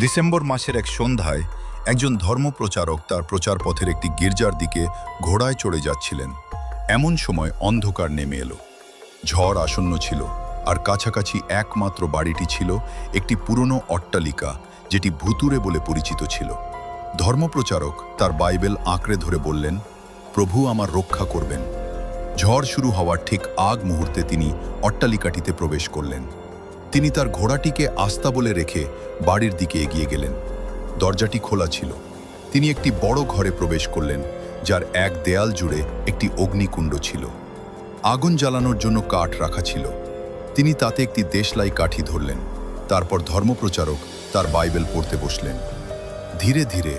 December মাসের এক সন্ধ্যায় একজন ধর্মপ্রচারক তার প্রচার পথের একটি গির্জার দিকে ঘোড়ায় চড়ে যাচ্ছিলেন। এমন সময় অন্ধকার নেমে এলো। ঝড় আসন্ন ছিল, আর কাছাকাছি একমাত্র বাড়িটি ছিল একটি পুরনো অট্টালিকা, যেটি ভুতুড়ে বলে পরিচিত ছিল। ধর্মপ্রচারক তার বাইবেল আঁকড়ে ধরে বললেন, প্রভু আমার রক্ষা করবেন। ঝড় শুরু হওয়ার ঠিক আগ মুহূর্তে তিনি অট্টালিকাটিতে প্রবেশ করলেন। তিনি তার ঘোড়াটিকে আস্তা বলে রেখে বাড়ির দিকে এগিয়ে গেলেন। দরজাটি খোলা ছিল। তিনি একটি বড় ঘরে প্রবেশ করলেন, যার এক দেয়াল জুড়ে একটি অগ্নিকুণ্ড ছিল। আগুন জ্বালানোর জন্য কাঠ রাখা ছিল। তিনি তাতে একটি দেশলাই কাঠি ধরলেন। তারপর ধর্মপ্রচারক তার বাইবেল পড়তে বসলেন। ধীরে ধীরে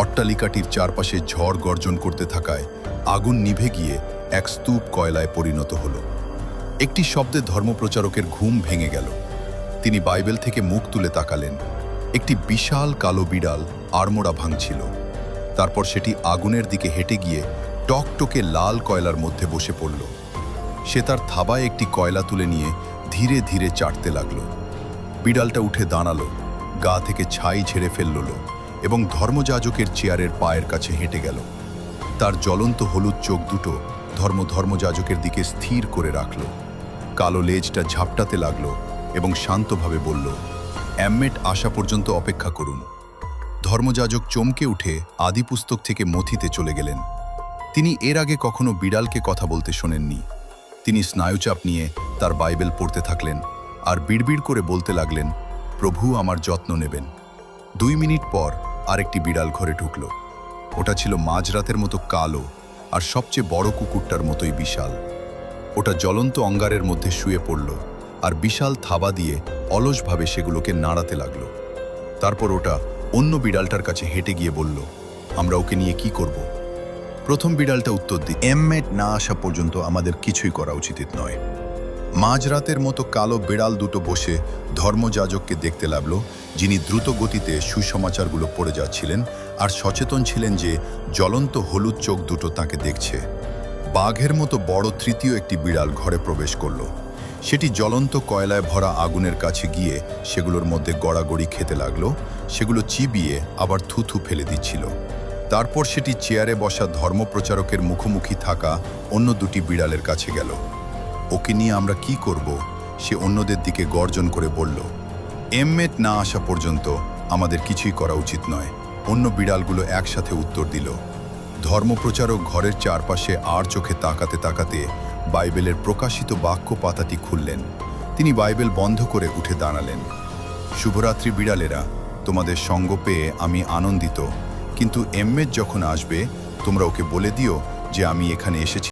অট্টালিকাটির চারপাশে ঝড় গর্জন করতে থাকায় আগুন নিভে গিয়ে এক স্তূপ কয়লায় পরিণত হলো। একটি শব্দে ধর্মপ্রচারকের ঘুম ভেঙে গেল। তিনি বাইবেল থেকে মুখ তুলে তাকালেন। একটি বিশাল কালো বিড়াল আড়মোড়া ভাঙছিল। তারপর সেটি আগুনের দিকে হেঁটে গিয়ে টকটকে লাল কয়লার মধ্যে বসে পড়ল। সে তার থাবায় একটি কয়লা তুলে নিয়ে ধীরে ধীরে চাটতে লাগল। বিড়ালটা উঠে দাঁড়ালো, গা থেকে ছাই ঝেড়ে ফেলল এবং ধর্মযাজকের চেয়ারের পায়ের কাছে হেঁটে গেল। তার জ্বলন্ত হলুদ চোখ দুটো ধর্মযাজকের দিকে স্থির করে রাখল। কালো লেজটা ঝাপটাতে লাগলো এবং শান্তভাবে বলল, অ্যাম্মেট আসা পর্যন্ত অপেক্ষা করুন। ধর্মযাজক চমকে উঠে আদিপুস্তক থেকে মথিতে চলে গেলেন। তিনি এর আগে কখনো বিড়ালকে কথা বলতে শোনেননি। তিনি স্নায়ুচাপ নিয়ে তার বাইবেল পড়তে থাকলেন আর বিড়বিড় করে বলতে লাগলেন, প্রভু আমার যত্ন নেবেন। 2 মিনিট পর আরেকটি বিড়াল ঘরে ঢুকল। ওটা ছিল মাঝরাতের মতো কালো আর সবচেয়ে বড় কুকুরটার মতোই বিশাল। ওটা জ্বলন্ত অঙ্গারের মধ্যে শুয়ে পড়ল আর বিশাল থাবা দিয়ে অলসভাবে সেগুলোকে নাড়াতে লাগলো। তারপর ওটা অন্য বিড়ালটার কাছে হেঁটে গিয়ে বলল, আমরা ওকে নিয়ে কি করব? প্রথম বিড়ালটা উত্তর দিল, অ্যাম্মেট না আসা পর্যন্ত আমাদের কিছুই করা উচিত নয়। মাঝরাতের মতো কালো বিড়াল দুটো বসে ধর্মযাজককে দেখতে লাগলো, যিনি দ্রুত গতিতে সুসমাচারগুলো পড়ে যাচ্ছিলেন আর সচেতন ছিলেন যে জ্বলন্ত হলুদ চোখ দুটো তাকে দেখছে। বাঘের মতো বড় তৃতীয় একটি বিড়াল ঘরে প্রবেশ করলো। সেটি জ্বলন্ত কয়লায় ভরা আগুনের কাছে গিয়ে সেগুলোর মধ্যে গড়াগড়ি খেতে লাগলো। সেগুলো চিবিয়ে আবার থুথু ফেলে দিচ্ছিল। তারপর সেটি চেয়ারে বসা ধর্মপ্রচারকের মুখোমুখি থাকা অন্য দুটি বিড়ালের কাছে গেল। ওকে নিয়ে আমরা কি করব? সে অন্যদের দিকে গর্জন করে বলল, এমমেট না আসা পর্যন্ত আমাদের কিছুই করা উচিত নয়। অন্য বিড়ালগুলো একসাথে উত্তর দিল। ধর্মপ্রচারক ঘরের চারপাশে আর চোখে তাকাতে তাকাতে বাইবেলের প্রকাশিত বাক্য পাতাটি খুললেন। তিনি বাইবেল বন্ধ করে উঠে দাঁড়ালেন। শুভরাত্রি বিড়ালেরা, তোমাদের সঙ্গ পেয়ে আমি আনন্দিত, কিন্তু এমমেট যখন আসবে তোমরা ওকে বলে দিও যে আমি এখানে এসেছি।